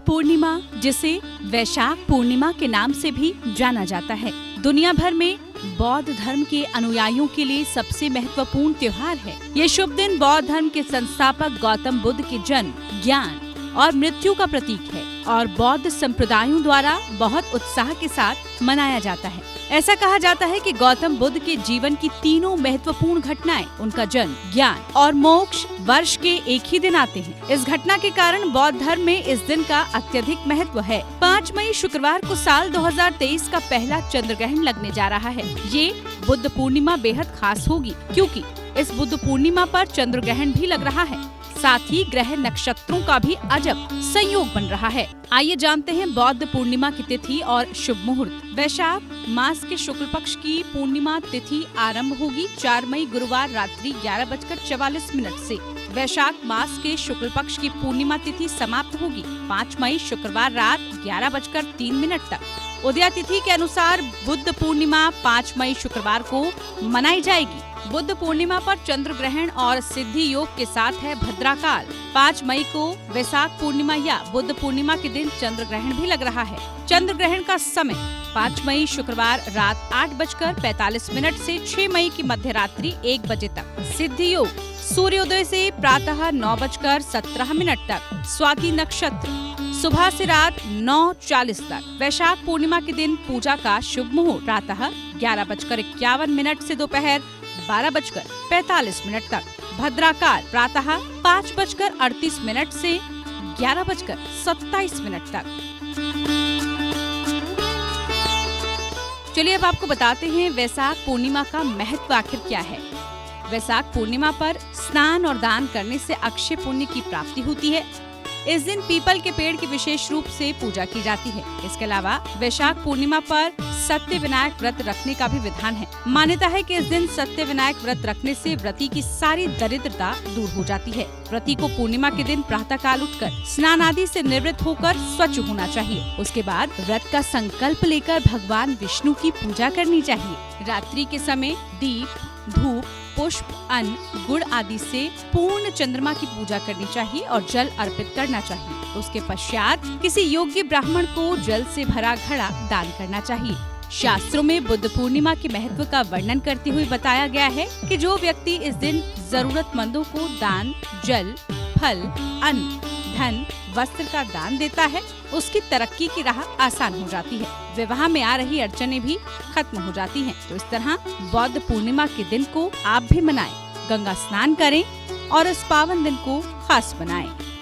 पूर्णिमा, जिसे वैशाख पूर्णिमा के नाम से भी जाना जाता है, दुनिया भर में बौद्ध धर्म के अनुयायियों के लिए सबसे महत्वपूर्ण त्योहार है। ये शुभ दिन बौद्ध धर्म के संस्थापक गौतम बुद्ध के जन्म, ज्ञान और मृत्यु का प्रतीक है और बौद्ध संप्रदायों द्वारा बहुत उत्साह के साथ मनाया जाता है। ऐसा कहा जाता है कि गौतम बुद्ध के जीवन की तीनों महत्वपूर्ण घटनाएं, उनका जन्म, ज्ञान और मोक्ष, वर्ष के एक ही दिन आते हैं। इस घटना के कारण बौद्ध धर्म में इस दिन का अत्यधिक महत्व है। 5 मई शुक्रवार को साल 2023 का पहला चंद्र ग्रहण लगने जा रहा है। ये बुद्ध पूर्णिमा बेहद खास होगी क्योंकि इस बुद्ध पूर्णिमा पर चंद्र ग्रहण भी लग रहा है। साथ ही ग्रह नक्षत्रों का भी अजब संयोग बन रहा है। आइए जानते हैं बौद्ध पूर्णिमा की तिथि और शुभ मुहूर्त। वैशाख मास के शुक्ल पक्ष की पूर्णिमा तिथि आरंभ होगी 4 मई गुरुवार रात्रि 11:44 से। वैशाख मास के शुक्ल पक्ष की पूर्णिमा तिथि समाप्त होगी 5 मई शुक्रवार रात 11:03 तक। उदया तिथि के अनुसार बुद्ध पूर्णिमा 5 मई शुक्रवार को मनाई जाएगी। बुद्ध पूर्णिमा पर चंद्र ग्रहण और सिद्धि योग के साथ है भद्राकाल। 5 मई को वैशाख पूर्णिमा या बुद्ध पूर्णिमा के दिन चंद्र ग्रहण भी लग रहा है। चंद्र ग्रहण का समय 5 मई शुक्रवार रात 8:45 से 6 मई की मध्य रात्रि 1 बजे तक। सिद्धि योग सूर्योदय से प्रातः 9:17 तक। स्वाति नक्षत्र सुबह से रात 9:40 तक। वैशाख पूर्णिमा के दिन पूजा का शुभ मुहूर्त प्रातः 11:51 से दोपहर 12:45 तक। भद्राकाल प्रातः 5:38 से 11:27 तक। चलिए अब आपको बताते हैं वैशाख पूर्णिमा का महत्व आखिर क्या है। वैशाख पूर्णिमा पर स्नान और दान करने से अक्षय पुण्य की प्राप्ति होती है। इस दिन पीपल के पेड़ की विशेष रूप से पूजा की जाती है। इसके अलावा वैशाख पूर्णिमा पर सत्य विनायक व्रत रखने का भी विधान है। मान्यता है कि इस दिन सत्य विनायक व्रत रखने से व्रती की सारी दरिद्रता दूर हो जाती है। व्रती को पूर्णिमा के दिन प्रातः काल उठकर स्नान आदि से निवृत्त होकर स्वच्छ होना चाहिए। उसके बाद व्रत का संकल्प लेकर भगवान विष्णु की पूजा करनी चाहिए। रात्रि के समय दीप, धूप, पुष्प, अन्न, गुड़ आदि से पूर्ण चंद्रमा की पूजा करनी चाहिए और जल अर्पित करना चाहिए। उसके पश्चात किसी योग्य ब्राह्मण को जल से भरा घड़ा दान करना चाहिए। शास्त्रों में बुद्ध पूर्णिमा के महत्व का वर्णन करते हुए बताया गया है कि जो व्यक्ति इस दिन जरूरतमंदों को दान, जल, फल, अन्न, धन, वस्त्र का दान देता है, उसकी तरक्की की राह आसान हो जाती है। विवाह में आ रही अड़चनें भी खत्म हो जाती हैं। तो इस तरह बौद्ध पूर्णिमा के दिन को आप भी मनाएं, गंगा स्नान करें और इस पावन दिन को खास बनाएं।